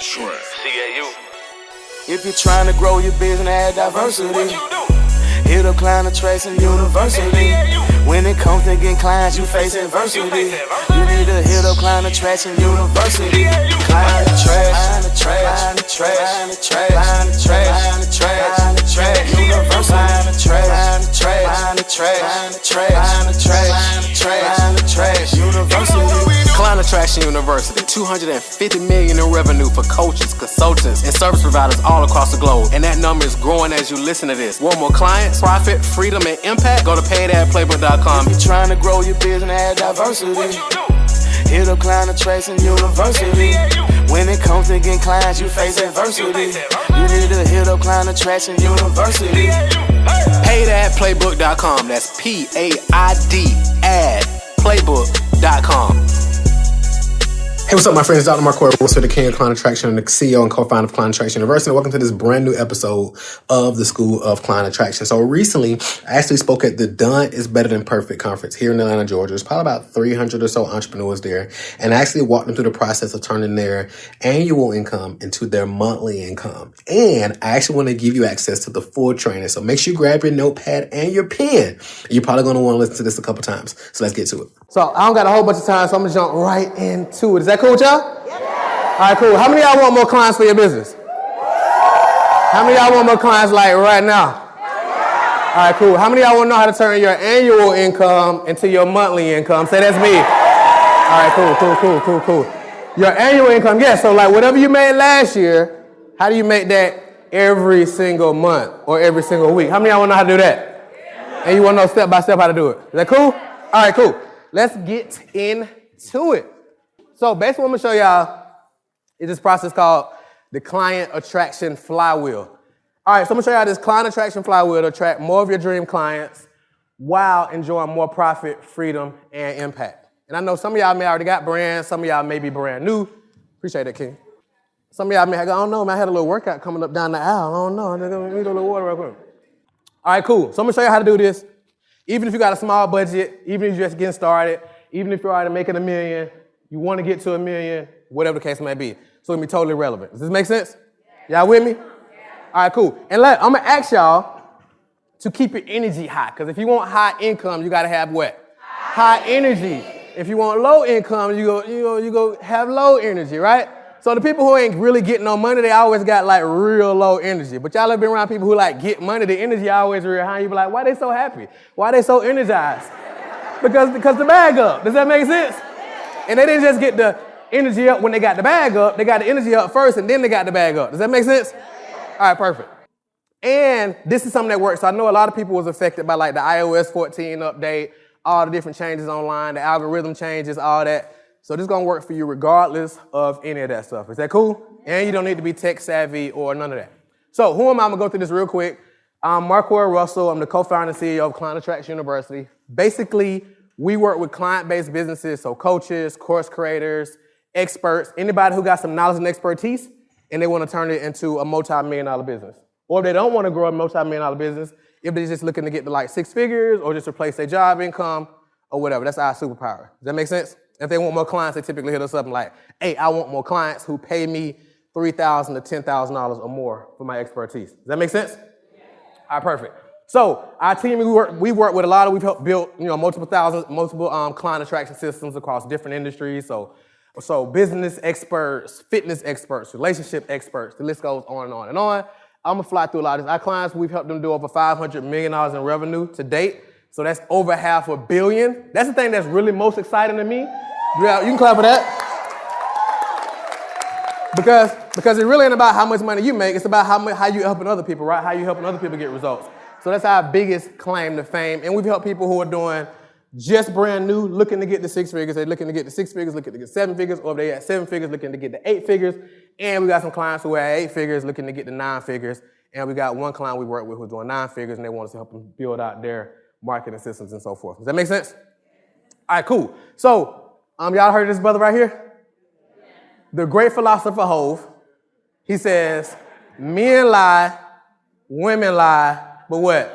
CAU. If you're trying to grow your business and add diversity, What you do? hit up Client Attraction University. When it comes to getting clients, you face adversity. You need to hit up Client Attraction University. Client Attraction, Client Attraction, Client Attraction, Client Attraction University. Client Attraction University. Client Attraction University, $250 million in revenue for coaches, consultants, and service providers all across the globe. And that number is growing as you listen to this. Want more clients, profit, freedom, and impact? Go to paidadplaybook.com. If you're trying to grow your business and add diversity, What you do? hit up Client Attraction University. When it comes to getting clients, you face adversity. You need to hit up Client Attraction University. Paidadplaybook.com. That's P-A-I-D adplaybook.com. Hey, what's up, my friends? Dr. Mark Roser, the King of Client Attraction and the CEO and co-founder of Client Attraction University. Welcome to this brand new episode of the School of Client Attraction. So recently, I actually spoke at the Done is Better Than Perfect conference here in Atlanta, Georgia. There's probably about 300 or so entrepreneurs there. And I actually walked them through the process of turning their annual income into their monthly income. And I actually want to give you access to the full training. So make sure you grab your notepad and your pen. You're probably going to want to listen to this a couple times. So let's get to it. So I don't got a whole bunch of time, so I'm going to jump right into it. Is that cool with y'all? Yeah. All right, cool. How many of y'all want more clients for your business? How many of y'all want more clients like right now? All right, cool. How many of y'all want to know how to turn your annual income into your monthly income? Say that's me. All right, cool. Your annual income, yeah. So like whatever you made last year, how do you make that every single month or every single week? How many of y'all want to know how to do that? And you want to know step by step how to do it? Is that cool? All right, cool. Let's get into it. So basically what I'm going to show y'all is this process called the Client Attraction Flywheel. All right, so I'm going to show y'all this Client Attraction Flywheel to attract more of your dream clients while enjoying more profit, freedom, and impact. And I know some of y'all may already got brands. Some of y'all may be brand new. Appreciate that, King. Some of y'all may have, I don't know, man, I had a little workout coming up down the aisle. I don't know. I'm going to need a little water real quick. All right, cool. So I'm going to show you how to do this. Even if you got a small budget, even if you're just getting started, even if you're already making $1 million, you want to get to $1 million, whatever the case may be. So it'll be totally relevant. Does this make sense? Yeah. Y'all with me? Yeah. All right, cool. And I'm going to ask y'all to keep your energy high. Because if you want high income, you got to have what? High energy. If you want low income, you go have low energy, right? So the people who ain't really getting no money, they always got like real low energy. But y'all have been around people who like get money, the energy always real high. You be like, why they so happy? Why they so energized? Because the bag up. Does that make sense? And they didn't just get the energy up when they got the bag up. They got the energy up first and then they got the bag up. Does that make sense? All right, perfect. And this is something that works. So I know a lot of people was affected by like the iOS 14 update, all the different changes online, the algorithm changes, all that. So this is going to work for you regardless of any of that stuff. Is that cool? And you don't need to be tech savvy or none of that. So who am I? I'm going to go through this real quick. I'm Mark Russell. I'm the co-founder and CEO of Client Attraction University. Basically, we work with client-based businesses, so coaches, course creators, experts, anybody who got some knowledge and expertise, and they want to turn it into a multi-million-dollar business. Or if they don't want to grow a multi-million-dollar business, if they're just looking to get to like 6 figures or just replace their job income or whatever. That's our superpower. Does that make sense? If they want more clients, they typically hit us up and like, hey, I want more clients who pay me $3,000 to $10,000 or more for my expertise. Does that make sense? Yeah. All right, perfect. So our team, we work with a lot of, we've helped build, multiple client attraction systems across different industries. So business experts, fitness experts, relationship experts, the list goes on and on and on. I'm gonna fly through a lot of this. Our clients, we've helped them do over $500 million in revenue to date. So that's over $500 million. That's the thing that's really most exciting to me. Yeah, you can clap for that. Because it really ain't about how much money you make. It's about how you helping other people, right? How you helping other people get results. So that's our biggest claim to fame. And we've helped people who are doing just brand new, looking to get to 6 figures. They're looking to get to 6 figures, looking to get 7 figures, or if they at 7 figures, looking to get to 8 figures. And we got some clients who are at 8 figures, looking to get to 9 figures. And we got one client we work with who's doing 9 figures, and they want us to help them build out their marketing systems and so forth. Does that make sense? All right, cool. So, y'all heard of this brother right here? The great philosopher Hove. He says, men lie, women lie, but what?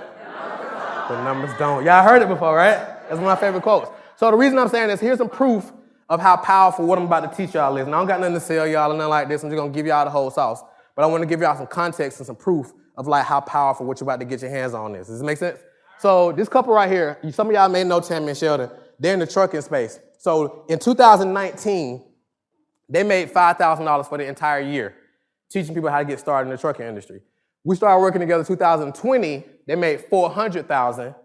The numbers don't. Y'all heard it before, right? That's one of my favorite quotes. So the reason I'm saying this, here's some proof of how powerful what I'm about to teach y'all is. And I don't got nothing to sell y'all or nothing like this. I'm just going to give y'all the whole sauce. But I want to give y'all some context and some proof of like how powerful what you're about to get your hands on is. Does this make sense? So this couple right here, some of y'all may know Tammy and Sheldon. They're in the trucking space. So in 2019, they made $5,000 for the entire year, teaching people how to get started in the trucking industry. We started working together in 2020. They made $400,000.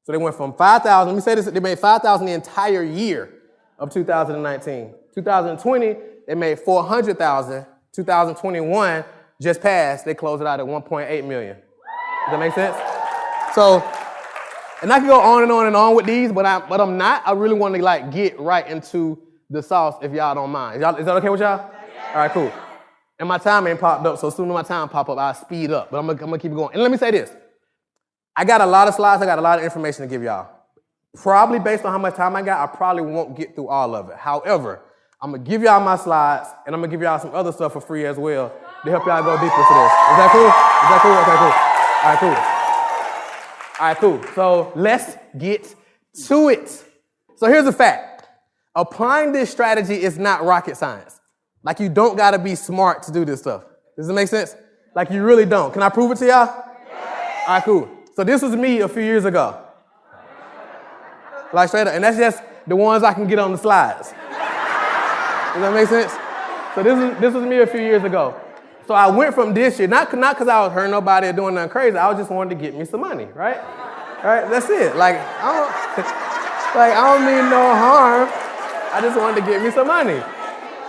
So they went from $5,000. Let me say this: they made $5,000 the entire year of 2019. 2020, they made $400,000. 2021 just passed. They closed it out at $1.8 million. Does that make sense? So, and I can go on and on and on with these, but I'm not. I really want to like get right into the sauce if y'all don't mind. Is that okay with y'all? Yeah. All right, cool. And my time ain't popped up, so as soon as my time pop up, I'll speed up. But I'm gonna keep it going. And let me say this. I got a lot of slides. I got a lot of information to give y'all. Probably based on how much time I got, I probably won't get through all of it. However, I'm gonna give y'all my slides, and I'm gonna give y'all some other stuff for free as well to help y'all go deeper into this. Is that cool? Is that cool? Okay, cool. All right, cool. So let's get to it. So here's a fact. Applying this strategy is not rocket science. Like, you don't gotta be smart to do this stuff. Does it make sense? Like, you really don't. Can I prove it to y'all? Yeah. All right, cool. So this was me a few years ago. Like, straight up. And that's just the ones I can get on the slides. Does that make sense? So this was me a few years ago. So I went from this year, not because I was hurting nobody or doing nothing crazy. I just wanted to get me some money, right? Right? That's it. Like, I don't mean no harm. I just wanted to get me some money.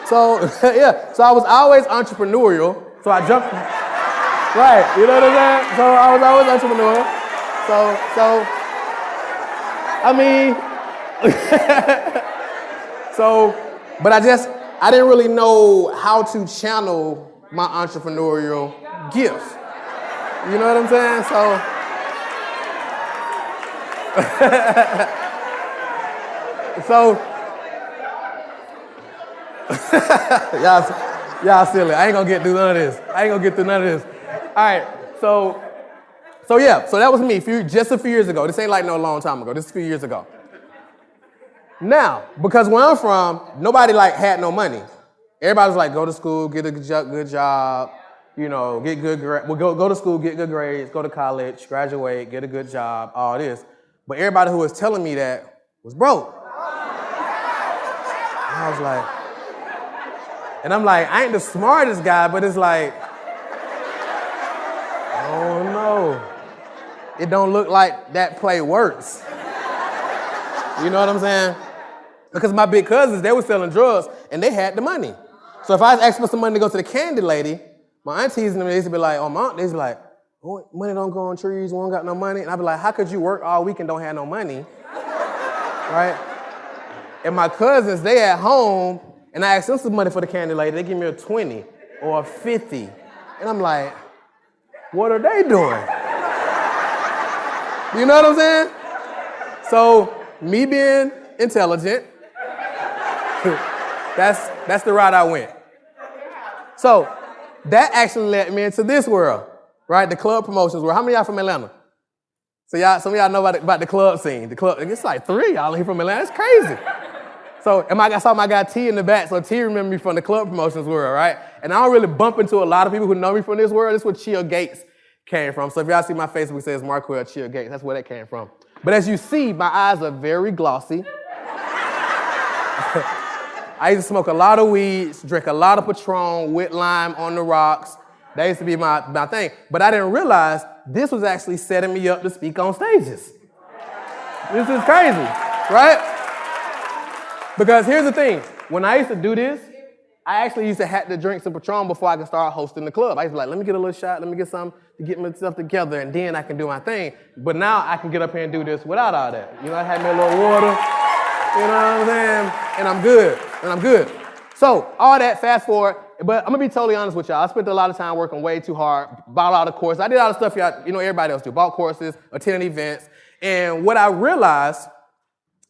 So, yeah. So I was always entrepreneurial. So I jumped. Right. You know what I'm saying? So I was always entrepreneurial. But I didn't really know how to channel my entrepreneurial gift. You know what I'm saying? Y'all silly. I ain't gonna get through none of this. All right, so that was me just a few years ago. This ain't like no long time ago. This is a few years ago. Now, because where I'm from, nobody like had no money. Everybody was like, go to school, get a good job, you know, get good grades. Well, go to school, get good grades, go to college, graduate, get a good job, all this. But everybody who was telling me that was broke. And I was like, and I'm like, I ain't the smartest guy, but it's like, oh no, it don't look like that play works. You know what I'm saying? Because my big cousins, they were selling drugs and they had the money. So if I was asking for some money to go to the candy lady, my aunties and them, they used to be like, oh, my aunt, they used to be like, oh, money don't grow on trees, we don't got no money. And I'd be like, how could you work all week and don't have no money? Right? And my cousins, they at home, and I asked them some money for the candy lady, they give me a 20 or a 50. And I'm like, what are they doing? You know what I'm saying? So me being intelligent, that's the route I went. So that actually led me into this world, right? The club promotions world. How many of y'all from Atlanta? So some of y'all know about the club scene. The club, it's like 3 y'all here from Atlanta. It's crazy. So I saw my guy T in the back. So T remember me from the club promotions world, right? And I don't really bump into a lot of people who know me from this world. This is where Chill Gates came from. So if y'all see my Facebook, it says Marquell Chill Gates. That's where that came from. But as you see, my eyes are very glossy. I used to smoke a lot of weed, drink a lot of Patron with lime on the rocks. That used to be my thing. But I didn't realize this was actually setting me up to speak on stages. This is crazy, right? Because here's the thing. When I used to do this, I actually used to have to drink some Patron before I could start hosting the club. I used to be like, let me get a little shot, let me get something to get myself together, and then I can do my thing. But now I can get up here and do this without all that. You know, I had me a little water, you know what I'm saying? And I'm good. So all that, fast forward, but I'm gonna be totally honest with y'all. I spent a lot of time working way too hard, bought a lot of courses. I did all the stuff y'all, you know, everybody else do. Bought courses, attended events. And what I realized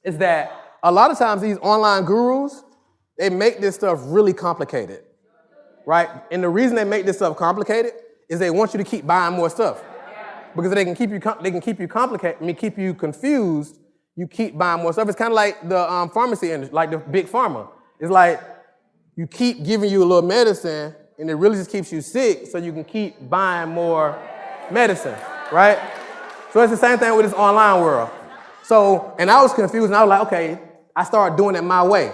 is that a lot of times these online gurus, they make this stuff really complicated, right? And the reason they make this stuff complicated is they want you to keep buying more stuff. Because they can keep you complicated, keep you confused, you keep buying more stuff. It's kind of like the pharmacy industry, like the big pharma. It's like you keep giving you a little medicine, and it really just keeps you sick, so you can keep buying more medicine, right? So it's the same thing with this online world. So, and I was confused, and I was like, okay, I started doing it my way.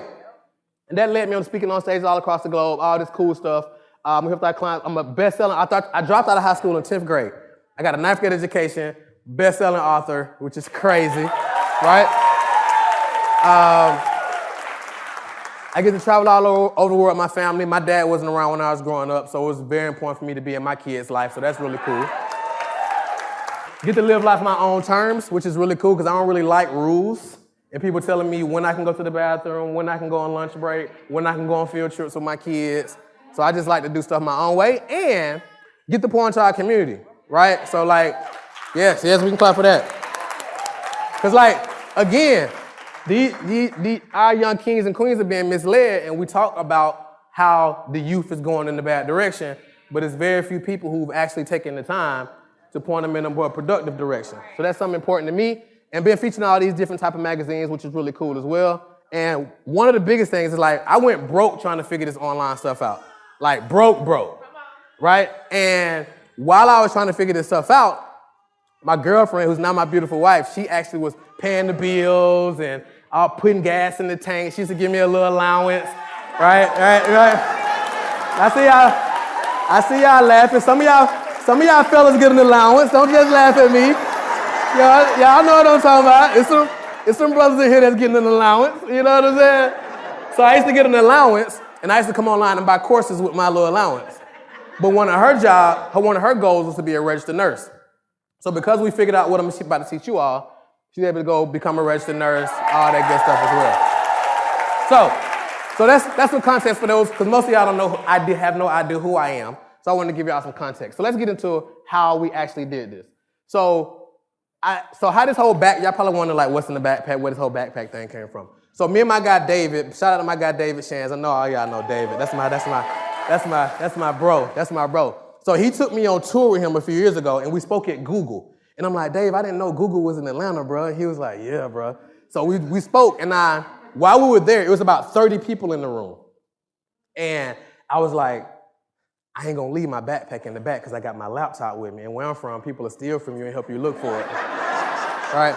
And that led me on speaking on stages all across the globe, all this cool stuff. We helped our clients. I'm a best-selling, I dropped out of high school in 10th grade. I got a 9th grade education, best-selling author, which is crazy, right? I get to travel all over the world with my family. My dad wasn't around when I was growing up, so it was very important for me to be in my kids' life, so that's really cool. Get to live life on my own terms, which is really cool because I don't really like rules. And people telling me when I can go to the bathroom, when I can go on lunch break, when I can go on field trips with my kids. So I just like to do stuff my own way and get to pour into our community, right? So like, yes, we can clap for that. Because like, again, our young kings and queens are being misled, and we talk about how the youth is going in the bad direction, but it's very few people who've actually taken the time to point them in a more productive direction. So that's something important to me. And being featured in all these different type of magazines, which is really cool as well. And one of the biggest things is like, I went broke trying to figure this online stuff out. Like broke, right? And while I was trying to figure this stuff out, my girlfriend, who's now my beautiful wife, she actually was paying the bills and putting gas in the tank. She used to give me a little allowance, right? I see y'all laughing. Some of y'all fellas get an allowance. Don't just laugh at me. Y'all know what I'm talking about. It's some brothers in here that's getting an allowance. You know what I'm saying? So I used to get an allowance, and I used to come online and buy courses with my little allowance. But one of her goals was to be a registered nurse. So because we figured out what I'm about to teach you all, she's able to go become a registered nurse, all that good stuff as well. So that's some context for those, because most of y'all don't know, have no idea who I am. So I wanted to give y'all some context. So let's get into how we actually did this. So how this whole y'all probably wonder like what's in the backpack, where this whole backpack thing came from. So me and my guy David, shout out to my guy David Shands. I know all y'all know David. That's my bro. So he took me on tour with him a few years ago, and we spoke at Google. And I'm like, Dave, I didn't know Google was in Atlanta, bro. He was like, yeah, bro. So we spoke, and while we were there, it was about 30 people in the room. And I was like, I ain't gonna leave my backpack in the back because I got my laptop with me. And where I'm from, people will steal from you and help you look for it. Right?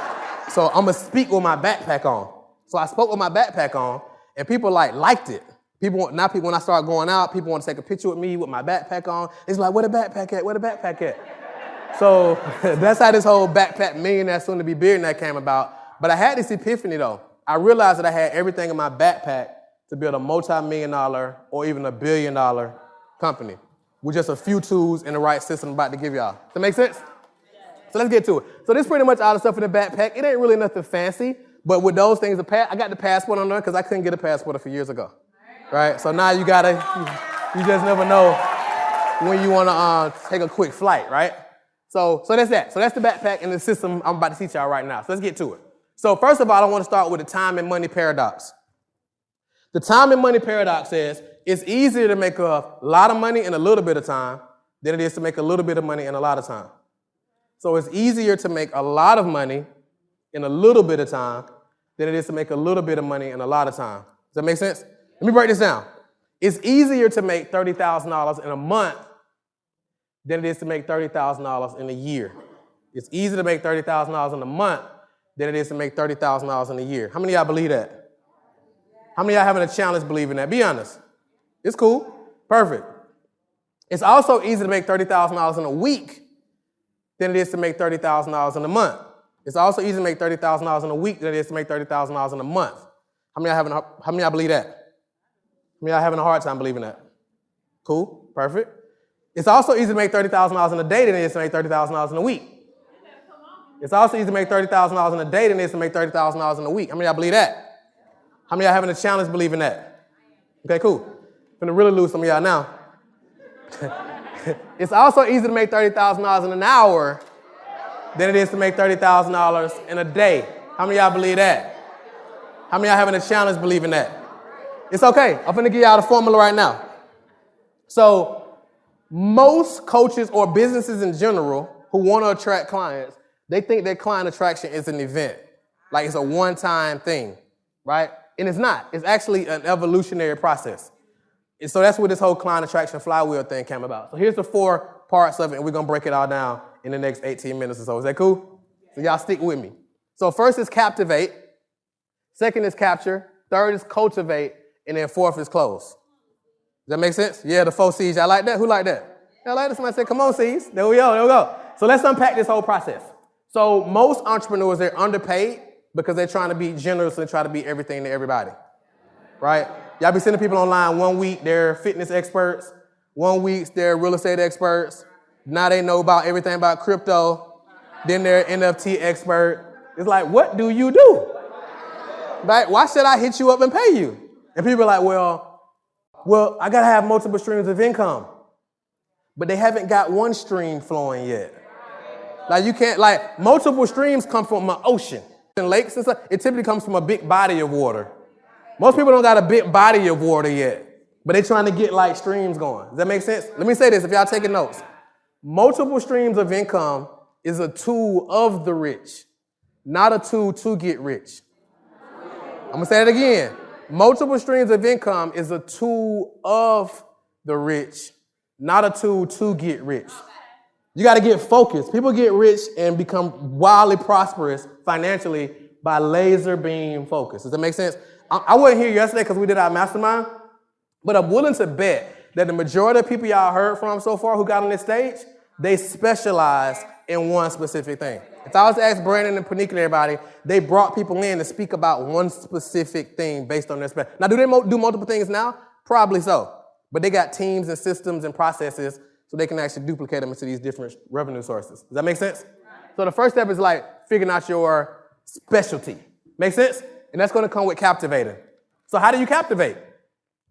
So I'm gonna speak with my backpack on. So I spoke with my backpack on, and people liked it. When I start going out, people want to take a picture with me with my backpack on. It's like, where the backpack at? Where the backpack at? So that's how this whole backpack millionaire soon to be billionaire came about. But I had this epiphany though. I realized that I had everything in my backpack to build a multi-million-dollar or even a billion-dollar company with just a few tools and the right system I'm about to give y'all. Does that make sense? So let's get to it. So this is pretty much all the stuff in the backpack. It ain't really nothing fancy, but with those things, I got the passport on there because I couldn't get a passport a few years ago. Right? So now you just never know when you want to take a quick flight, right? So that's that. So that's the backpack and the system I'm about to teach y'all right now. So let's get to it. So first of all, I want to start with the time and money paradox. The time and money paradox says it's easier to make a lot of money in a little bit of time than it is to make a little bit of money in a lot of time. So it's easier to make a lot of money in a little bit of time than it is to make a little bit of money in a lot of time. Does that make sense? Let me break this down. It's easier to make $30,000 in a month than it is to make $30,000 in a year. It's easier to make $30,000 in a month than it is to make $30,000 in a year. How many of y'all believe that? How many of y'all having a challenge believing that? Be honest. It's cool. Perfect. It's also easier to make $30,000 in a week than it is to make $30,000 in a month. It's also easier to make $30,000 in a week than it is to make $30,000 in a month. How many of y'all believe that? How many of y'all having a hard time believing that? Cool. Perfect. It's also easier to make $30,000 in a day than it is to make $30,000 in a week. It's also easier to make $30,000 in a day than it is to make $30,000 in a week. How many of y'all believe that? How many of y'all having a challenge believing that? Okay, cool. I'm gonna really lose some of y'all now. It's also easier to make $30,000 in an hour than it is to make $30,000 in a day. How many of y'all believe that? How many of y'all having a challenge believing that? It's okay. I'm gonna give y'all the formula right now. So most coaches or businesses in general who want to attract clients, they think that client attraction is an event. Like it's a one-time thing, right? And it's not. It's actually an evolutionary process. And so that's where this whole client attraction flywheel thing came about. So here's the 4 parts of it, and we're going to break it all down in the next 18 minutes or so. Is that cool? So y'all stick with me. So first is captivate. Second is capture. Third is cultivate. And then 4th is close. Does that make sense? Yeah, the 4 C's. Y'all like that? Who like that? Y'all like that? Somebody said, come on, C's. There we go. There we go. So let's unpack this whole process. So most entrepreneurs, they're underpaid because they're trying to be generous and try to be everything to everybody. Right? Y'all be sending people online 1 week, they're fitness experts. 1 week, they're real estate experts. Now they know about everything about crypto. Then they're NFT expert. It's like, what do you do? Right? Why should I hit you up and pay you? And people are like, well, I got to have multiple streams of income. But they haven't got one stream flowing yet. Like you can't, like multiple streams come from an ocean. And lakes and stuff, it typically comes from a big body of water. Most people don't got a big body of water yet, but they're trying to get like streams going. Does that make sense? Let me say this if y'all taking notes. Multiple streams of income is a tool of the rich, not a tool to get rich. I'm going to say it again. Multiple streams of income is a tool of the rich, not a tool to get rich. You got to get focused. People get rich and become wildly prosperous financially by laser beam focus. Does that make sense? I wasn't here yesterday because we did our mastermind, but I'm willing to bet that the majority of people y'all heard from so far who got on this stage, they specialize in one specific thing. If I was to ask Brandon and Panika and everybody, they brought people in to speak about one specific thing based on their specialty. Now, do they do multiple things now? Probably so. But they got teams and systems and processes so they can actually duplicate them into these different revenue sources. Does that make sense? So the first step is like figuring out your specialty. Make sense? And that's going to come with captivating. So how do you captivate?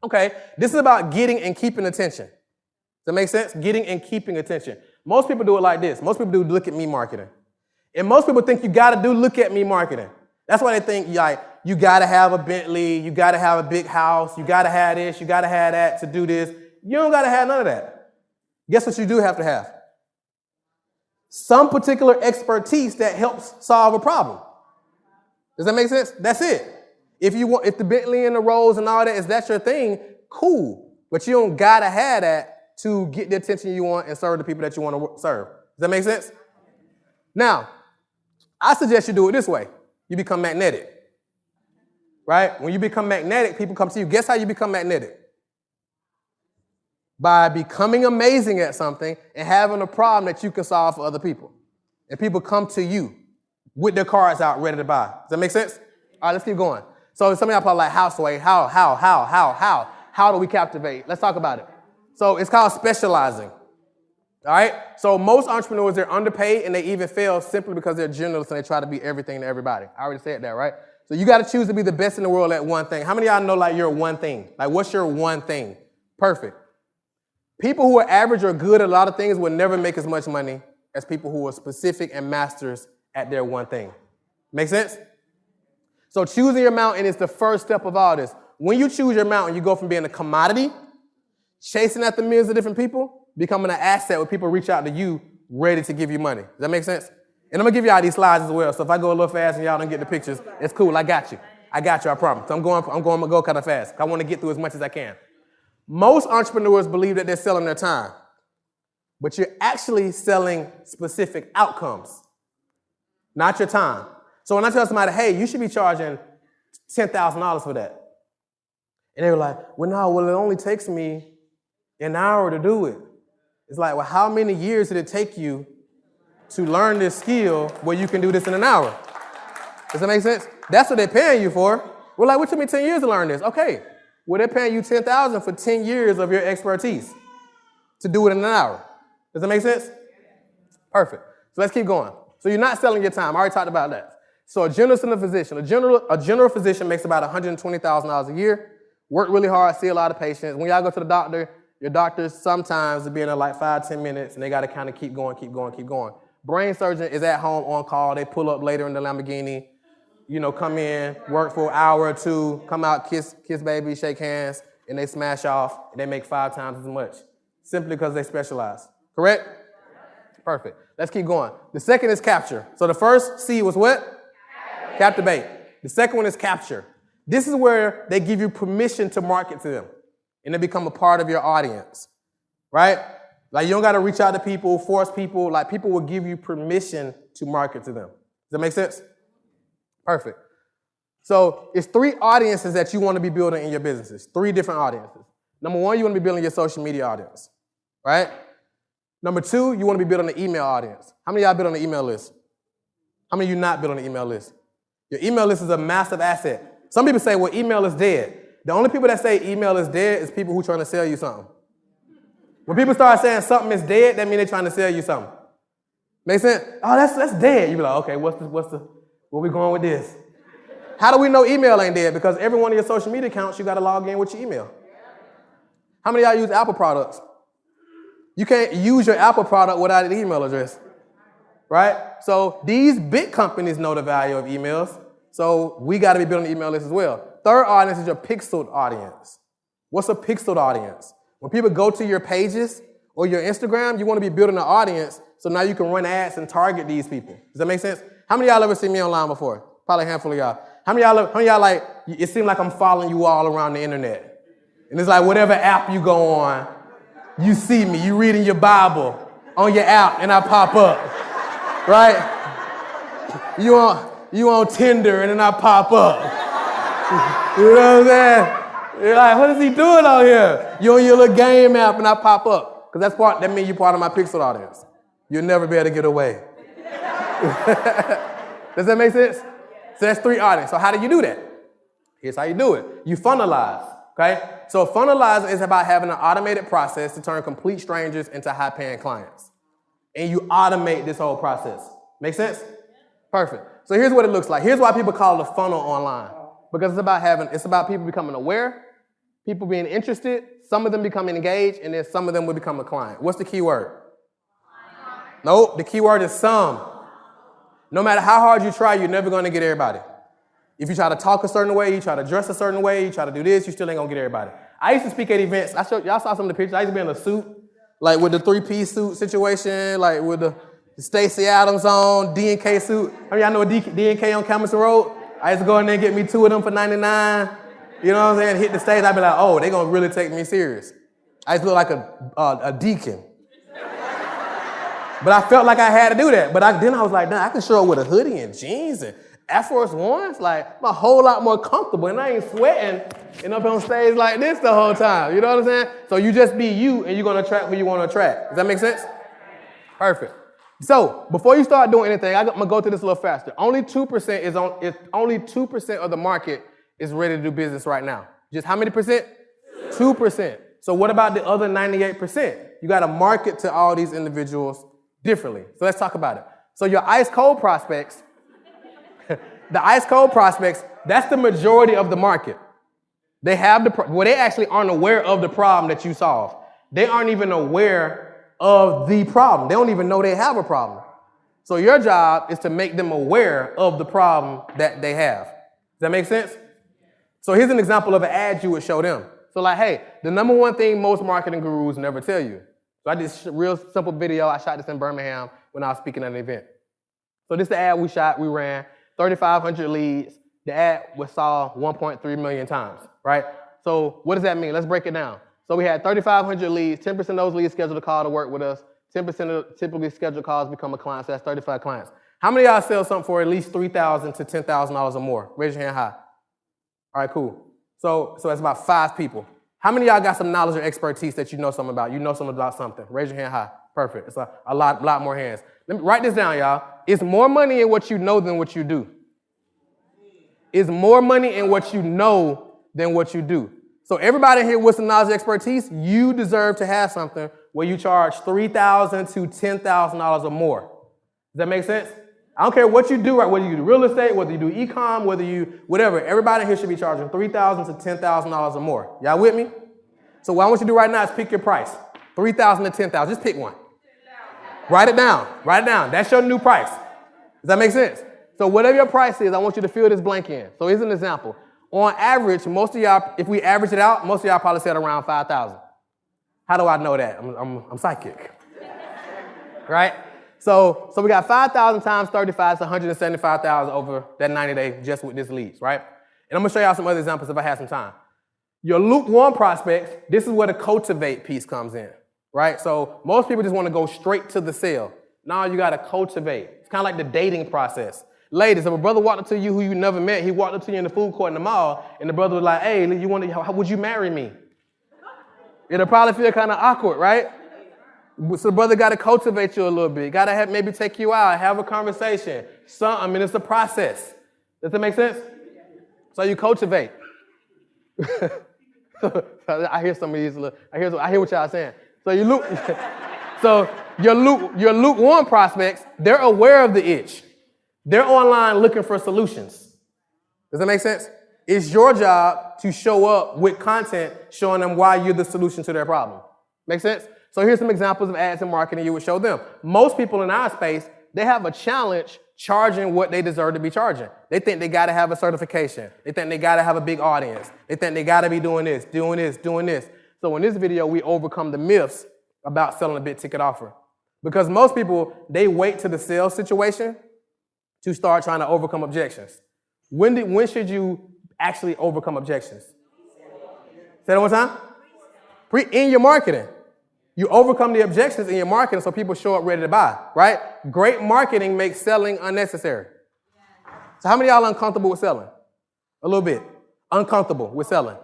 Okay, this is about getting and keeping attention. Does that make sense? Getting and keeping attention. Most people do it like this. Most people do look at me marketing. And most people think you got to do look at me marketing. That's why they think like you got to have a Bentley, you got to have a big house, you got to have this, you got to have that to do this. You don't got to have none of that. Guess what you do have to have? Some particular expertise that helps solve a problem. Does that make sense? That's it. If the Bentley and the Rolls and all that, is that your thing, cool. But you don't got to have that to get the attention you want and serve the people that you want to serve. Does that make sense? Now, I suggest you do it this way. You become magnetic. Right? When you become magnetic, people come to you. Guess how you become magnetic? By becoming amazing at something and having a problem that you can solve for other people. And people come to you with their cards out ready to buy. Does that make sense? All right, let's keep going. So some of y'all probably like, how do we captivate? Let's talk about it. So it's called specializing. All right? So most entrepreneurs, they're underpaid and they even fail simply because they're generalists and they try to be everything to everybody. I already said that, right? So you got to choose to be the best in the world at one thing. How many of y'all know like your one thing? Like what's your one thing? Perfect. People who are average or good at a lot of things will never make as much money as people who are specific and masters at their one thing. Make sense? So choosing your mountain is the first step of all this. When you choose your mountain, you go from being a commodity, chasing after millions of different people, becoming an asset where people reach out to you ready to give you money. Does that make sense? And I'm going to give you all these slides as well. So if I go a little fast and y'all don't get the pictures, it's cool. I got you. I promise. So I'm going to go kind of fast. I want to get through as much as I can. Most entrepreneurs believe that they're selling their time, but you're actually selling specific outcomes, not your time. So when I tell somebody, hey, you should be charging $10,000 for that. And they were like, well, it only takes me an hour to do it. It's like, well, how many years did it take you to learn this skill where you can do this in an hour? Does that make sense? That's what they're paying you for. We're like, what took me 10 years to learn this? Okay. Well, they're paying you $10,000 for 10 years of your expertise to do it in an hour. Does that make sense? Perfect. So let's keep going. So you're not selling your time. I already talked about that. So a generalist and a physician. A general physician makes about $120,000 a year. Work really hard, see a lot of patients. When y'all go to the doctor, your doctors sometimes will be in there like 5-10 minutes, and they got to kind of keep going. Brain surgeon is at home on call. They pull up later in the Lamborghini, come in, work for an hour or two, come out, kiss baby, shake hands, and they smash off, and they make 5 times as much, simply because they specialize. Correct? Perfect. Let's keep going. The second is capture. So the first C was what? Captivate. The second one is capture. This is where they give you permission to market to them, and they become a part of your audience, right? Like you don't got to reach out to people, force people. Like people will give you permission to market to them. Does that make sense? Perfect. So it's 3 audiences that you want to be building in your businesses. 3 different audiences. Number 1, you want to be building your social media audience, right? Number 2, you want to be building an email audience. How many of y'all build on the email list? How many of you not build on the email list? Your email list is a massive asset. Some people say, well, email is dead. The only people that say email is dead is people who are trying to sell you something. When people start saying something is dead, that means they're trying to sell you something. Make sense? Oh, that's dead. You be like, okay, where we going with this? How do we know email ain't dead? Because every one of your social media accounts, you got to log in with your email. How many of y'all use Apple products? You can't use your Apple product without an email address, right? So these big companies know the value of emails. So we got to be building an email list as well. Third audience is your pixeled audience. What's a pixeled audience? When people go to your pages or your Instagram, you want to be building an audience so now you can run ads and target these people. Does that make sense? How many of y'all ever seen me online before? Probably a handful of y'all. How many of y'all like, it seems like I'm following you all around the internet. And it's like whatever app you go on, you see me, you reading your Bible on your app and I pop up, right? You on Tinder and then I pop up. You know what I'm saying? You're like, what is he doing out here? You on your little game app and I pop up. Because that means you're part of my pixel audience. You'll never be able to get away. Does that make sense? So that's 3 audiences. So how do you do that? Here's how you do it. You funnelize, okay? So funnelize is about having an automated process to turn complete strangers into high-paying clients. And you automate this whole process. Make sense? Perfect. So here's what it looks like. Here's why people call it a funnel online. Because it's about people becoming aware, people being interested, some of them becoming engaged, and then some of them will become a client. What's the key word? Nope, the key word is some. No matter how hard you try, you're never going to get everybody. If you try to talk a certain way, you try to dress a certain way, you try to do this, you still ain't going to get everybody. I used to speak at events. Y'all saw some of the pictures. I used to be in a suit, like with the 3-piece suit situation, like with the Stacey Adams on, D&K suit. I mean, y'all know D&K on Campbell Road? I used to go in there and get me 2 of them for $99. You know what I'm saying? Hit the stage, I'd be like, oh, they going to really take me serious. I used to look like a deacon. But I felt like I had to do that. But then I was like, nah, I can show up with a hoodie and jeans and Air Force Ones. Like, I'm a whole lot more comfortable. And I ain't sweating and up on stage like this the whole time. You know what I'm saying? So you just be you and you're going to attract who you want to attract. Does that make sense? Perfect. So before you start doing anything, I'm going to go through this a little faster. Only 2% of the market is ready to do business right now. Just how many percent? 2%. So what about the other 98%? You got to market to all these individuals differently. So let's talk about it. So your ice cold prospects, that's the majority of the market. They have they actually aren't aware of the problem that you solve. They aren't even aware of the problem. They don't even know they have a problem. So your job is to make them aware of the problem that they have. Does that make sense? So here's an example of an ad you would show them. So like, hey, the number one thing most marketing gurus never tell you. So I did a real simple video. I shot this in Birmingham when I was speaking at an event. So this is the ad we ran, 3,500 leads. The ad was saw 1.3 million times, right? So what does that mean? Let's break it down. So we had 3,500 leads, 10% of those leads scheduled a call to work with us, 10% of typically scheduled calls become a client, so that's 35 clients. How many of y'all sell something for at least $3,000 to $10,000 or more? Raise your hand high. All right, cool. So that's about 5 people. How many of y'all got some knowledge or expertise that you know something about? You know something about something. Raise your hand high. Perfect. It's a lot more hands. Let me write this down, y'all. It's more money in what you know than what you do. It's more money in what you know than what you do. So everybody here with some knowledge and expertise, you deserve to have something where you charge $3,000 to $10,000 or more. Does that make sense? I don't care what you do, right? Whether you do real estate, whether you do e-com, whatever. Everybody here should be charging $3,000 to $10,000 or more. Y'all with me? So what I want you to do right now is pick your price. $3,000 to $10,000. Just pick one. Write it down. That's your new price. Does that make sense? So whatever your price is, I want you to fill this blank in. So here's an example. On average, most of y'all, if we average it out, most of y'all probably said around 5,000. How do I know that? I'm psychic. Right? So we got 5,000 times 35, it's 175,000 over that 90 day just with this leads, right? And I'm gonna show y'all some other examples if I have some time. Your lukewarm prospects, this is where the cultivate piece comes in, right? So most people just wanna go straight to the sale. Now you gotta cultivate. It's kind of like the dating process. Ladies, if a brother walked up to you who you never met, he walked up to you in the food court in the mall, and the brother was like, hey, would you marry me? It'll probably feel kind of awkward, right? So the brother got to cultivate you a little bit. Got to maybe take you out, have a conversation. It's a process. Does that make sense? So you cultivate. I hear some of these. I hear what y'all saying. So your lukewarm prospects, they're aware of the itch. They're online looking for solutions. Does that make sense? It's your job to show up with content showing them why you're the solution to their problem. Make sense? So here's some examples of ads and marketing you would show them. Most people in our space, they have a challenge charging what they deserve to be charging. They think they got to have a certification. They think they got to have a big audience. They think they got to be doing this, doing this, doing this. So in this video, we overcome the myths about selling a big ticket offer. Because most people, they wait to the sales situation to start trying to overcome objections. When should you actually overcome objections? Say that one time. In your marketing. You overcome the objections in your marketing so people show up ready to buy, right? Great marketing makes selling unnecessary. So how many of y'all are uncomfortable with selling? A little bit. Uncomfortable with selling.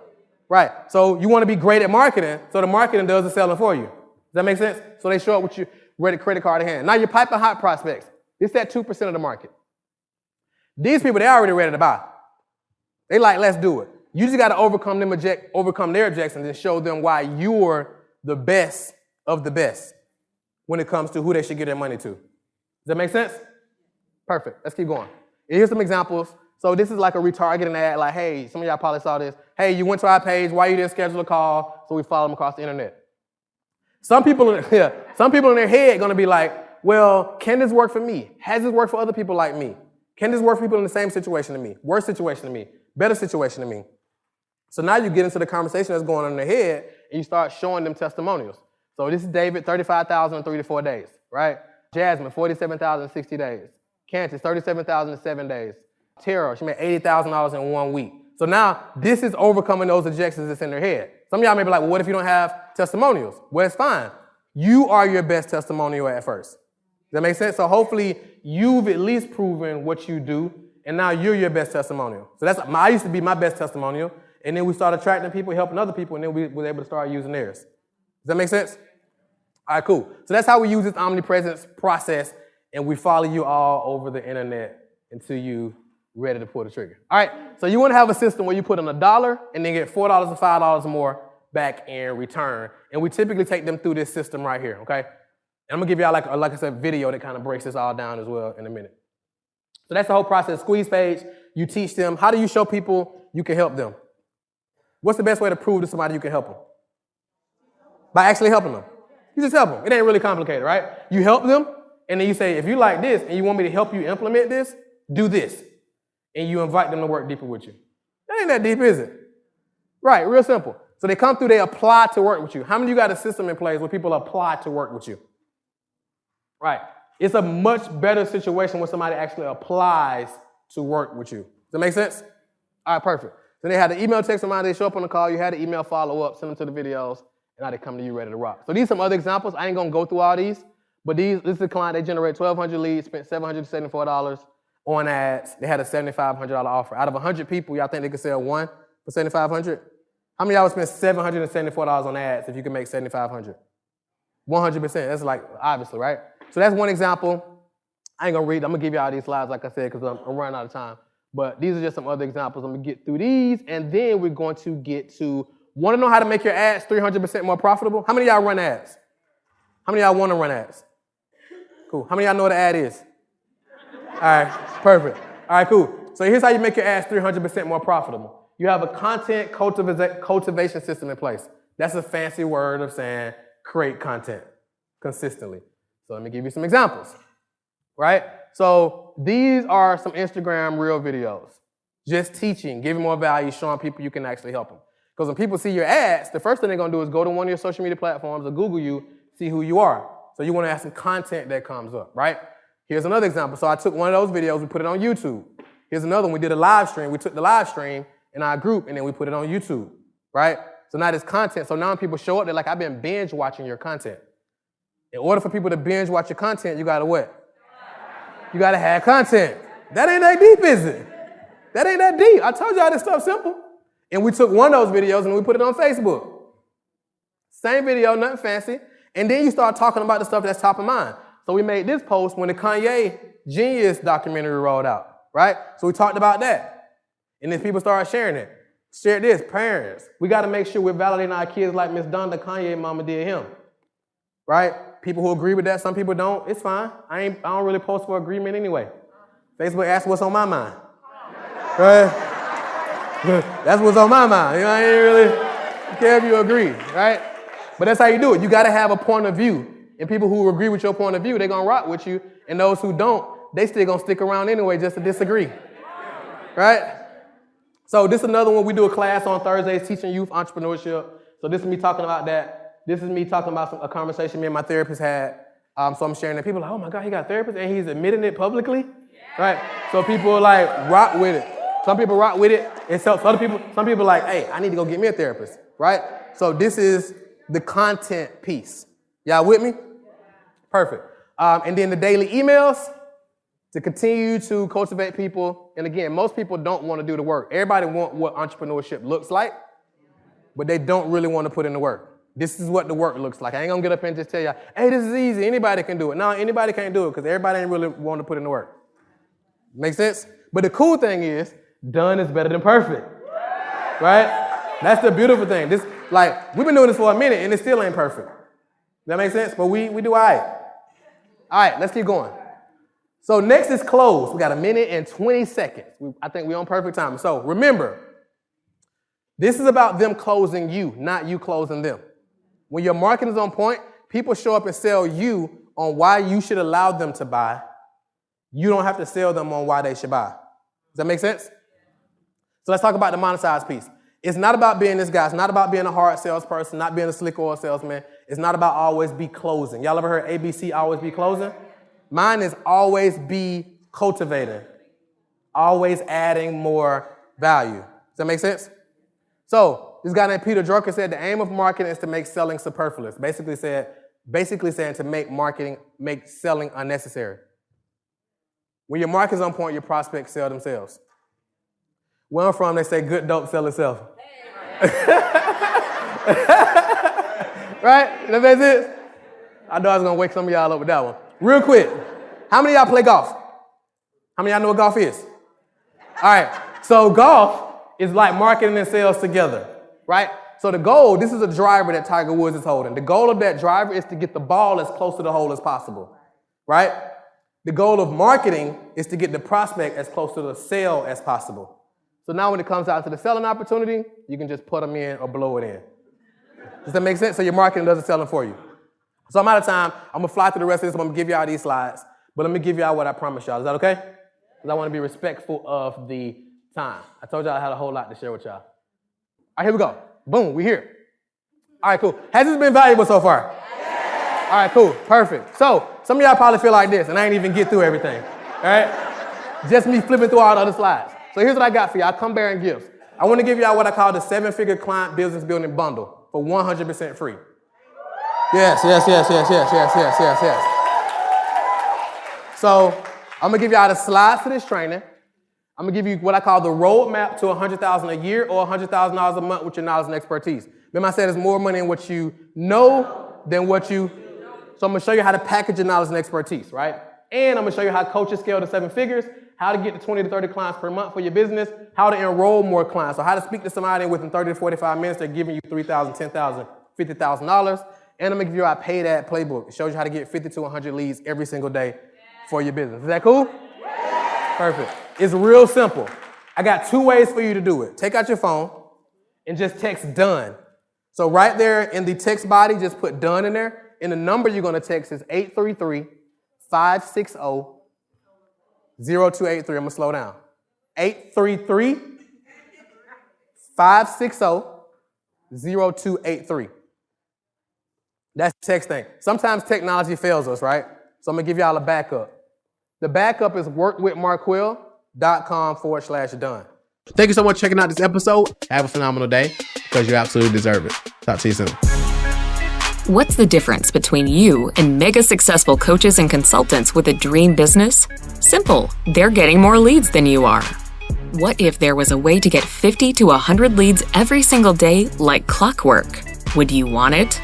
Right. So you want to be great at marketing, so the marketing does the selling for you. Does that make sense? So they show up with you ready, credit card in hand. Now you're piping hot prospects. It's that 2% of the market. These people, they're already ready to buy. They like, let's do it. You just got to overcome their objections and show them why you're the best of the best when it comes to who they should give their money to. Does that make sense? Perfect. Let's keep going. And here's some examples. So this is like a retargeting ad, like, hey, some of y'all probably saw this. Hey, you went to our page. Why you didn't schedule a call? So we follow them across the internet. Some people in their head going to be like, well, can this work for me? Has this worked for other people like me? Can this work for people in the same situation to me? Worse situation to me? Better situation to me? So now you get into the conversation that's going on in their head, and you start showing them testimonials. So this is David, 35,000 in 3 to 4 days, right? Jasmine, 47,000 in 60 days. Candace, 37,000 in 7 days. Tara, she made $80,000 in 1 week. So now this is overcoming those objections that's in their head. Some of y'all may be like, well, what if you don't have testimonials? Well, it's fine. You are your best testimonial at first. Does that make sense? So hopefully you've at least proven what you do, and now you're your best testimonial. So I used to be my best testimonial, and then we started attracting people, helping other people, and then we were able to start using theirs. Does that make sense? All right, cool. So that's how we use this omnipresence process, and we follow you all over the internet until you ready to pull the trigger. All right, so you want to have a system where you put in $1 and then get $4 or $5 more back in return. And we typically take them through this system right here, okay? And I'm going to give y'all, like I said, video that kind of breaks this all down as well in a minute. So that's the whole process. Squeeze page, you teach them. How do you show people you can help them? What's the best way to prove to somebody you can help them? By actually helping them. You just help them. It ain't really complicated, right? You help them, and then you say, if you like this and you want me to help you implement this, do this. And you invite them to work deeper with you. That ain't that deep, is it? Right, real simple. So they come through, they apply to work with you. How many of you got a system in place where people apply to work with you? Right. It's a much better situation when somebody actually applies to work with you. Does that make sense? All right, perfect. So they had an email text reminder, they show up on the call, you had an email follow-up, send them to the videos, and now they come to you ready to rock. So these are some other examples. I ain't going to go through all these, but this is a client, they generate 1,200 leads, spent $774 on ads. They had a $7,500 offer. Out of 100 people, y'all think they could sell one for $7,500? How many of y'all would spend $774 on ads if you could make $7,500? 100%. That's like, obviously, right? So that's one example. I ain't going to read. I'm going to give you all these slides, like I said, because I'm running out of time. But these are just some other examples. I'm going to get through these, and then we're going to get to, want to know how to make your ads 300% more profitable? How many of y'all run ads? How many of y'all want to run ads? Cool. How many of y'all know what an ad is? All right, perfect. All right, cool. So here's how you make your ads 300% more profitable. You have a content cultivation system in place. That's a fancy word of saying create content consistently. So let me give you some examples, right? So these are some Instagram reel videos, just teaching, giving more value, showing people you can actually help them. Because when people see your ads, the first thing they're going to do is go to one of your social media platforms or Google you, see who you are. So you want to have some content that comes up, right? Here's another example. So I took one of those videos, we put it on YouTube. Here's another one. We did a live stream. We took the live stream in our group, and then we put it on YouTube, right? So now there's content. So now when people show up, they're like, I've been binge watching your content. In order for people to binge watch your content, you got to what? You got to have content. That ain't that deep, is it? That ain't that deep. I told y'all this stuff simple. And we took one of those videos and we put it on Facebook. Same video, nothing fancy. And then you start talking about the stuff that's top of mind. So we made this post when the Kanye Genius documentary rolled out, right? So we talked about that. And then people started sharing it. Share this, parents. We got to make sure we're validating our kids like Miss Donda Kanye mama did him, right? People who agree with that, some people don't. It's fine. I don't really post for agreement anyway. Facebook asks what's on my mind, right? That's what's on my mind. You know, I ain't really care if you agree, right? But that's how you do it. You got to have a point of view. And people who agree with your point of view, they're going to rock with you. And those who don't, they still going to stick around anyway just to disagree, right? So this is another one. We do a class on Thursdays teaching youth entrepreneurship. So this is me talking about that. This is me talking about a conversation me and my therapist had. So I'm sharing that. People are like, oh my God, he got a therapist and he's admitting it publicly, right? So people like rock with it. Some people rock with it. And so some people like, hey, I need to go get me a therapist, right? So this is the content piece. Y'all with me? Perfect. And then the daily emails to continue to cultivate people. And again, most people don't want to do the work. Everybody wants what entrepreneurship looks like, but they don't really want to put in the work. This is what the work looks like. I ain't going to get up and just tell y'all, hey, this is easy. Anybody can do it. No, anybody can't do it because everybody ain't really want to put in the work. Make sense? But the cool thing is, done is better than perfect, right? That's the beautiful thing. This, like, we've been doing this for a minute and it still ain't perfect. That makes sense? But we do all right. All right, let's keep going. So next is close. We got a minute and 20 seconds. I think we're on perfect time. So remember, this is about them closing you, not you closing them. When your marketing is on point, people show up and sell you on why you should allow them to buy. You don't have to sell them on why they should buy. Does that make sense? So let's talk about the monetized piece. It's not about being this guy. It's not about being a hard salesperson, not being a slick oil salesman. It's not about always be closing. Y'all ever heard ABC, always be closing? Mine is always be cultivating, always adding more value. Does that make sense? So this guy named Peter Drucker said the aim of marketing is to make selling superfluous. Basically saying to make selling unnecessary. When your marketing's on point, your prospects sell themselves. Where I'm from, they say good dope sell itself. Right? That makes sense? I know I was going to wake some of y'all up with that one. Real quick, how many of y'all play golf? How many of y'all know what golf is? All right, so golf is like marketing and sales together, right? So the goal, this is a driver that Tiger Woods is holding. The goal of that driver is to get the ball as close to the hole as possible, right? The goal of marketing is to get the prospect as close to the sale as possible. So now when it comes out to the selling opportunity, you can just put them in or blow it in. Does that make sense? So your marketing doesn't sell them for you. So I'm out of time. I'm going to fly through the rest of this. I'm going to give y'all these slides. But let me give y'all what I promised y'all. Is that okay? Because I want to be respectful of the time. I told y'all I had a whole lot to share with y'all. All right, here we go. Boom, we're here. All right, cool. Has this been valuable so far? Yeah. All right, cool. Perfect. So some of y'all probably feel like this, and I ain't even get through everything. All right? Just me flipping through all the other slides. So here's what I got for y'all. Come bearing gifts. I want to give y'all what I call the 7-figure client business building bundle for 100% free. Yes. So I'm going to give y'all the slides to this training. I'm going to give you what I call the roadmap to $100,000 a year or $100,000 a month with your knowledge and expertise. Remember I said there's more money in what you know than what you... So I'm going to show you how to package your knowledge and expertise, right? And I'm going to show you how coaches scale to 7 figures, how to get to 20 to 30 clients per month for your business, how to enroll more clients, so how to speak to somebody within 30 to 45 minutes. They're giving you $3,000, $10,000, $50,000. And I'm going to give you our paid ad playbook. It shows you how to get 50 to 100 leads every single day for your business. Is that cool? Perfect. It's real simple. I got 2 ways for you to do it. Take out your phone and just text done. So right there in the text body, just put done in there. And the number you're going to text is 833-560-0283. I'm going to slow down. 833-560-0283. That's texting. Sometimes technology fails us, right? So I'm going to give y'all a backup. The backup is workwithmarquil.com/done. Thank you so much for checking out this episode. Have a phenomenal day because you absolutely deserve it. Talk to you soon. What's the difference between you and mega successful coaches and consultants with a dream business? Simple. They're getting more leads than you are. What if there was a way to get 50 to 100 leads every single day like clockwork? Would you want it?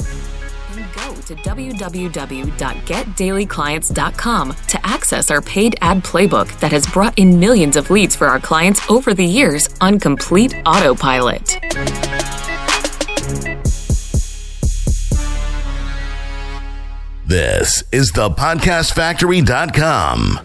Then go to www.getdailyclients.com to access our paid ad playbook that has brought in millions of leads for our clients over the years on complete autopilot. This is thepodcastfactory.com.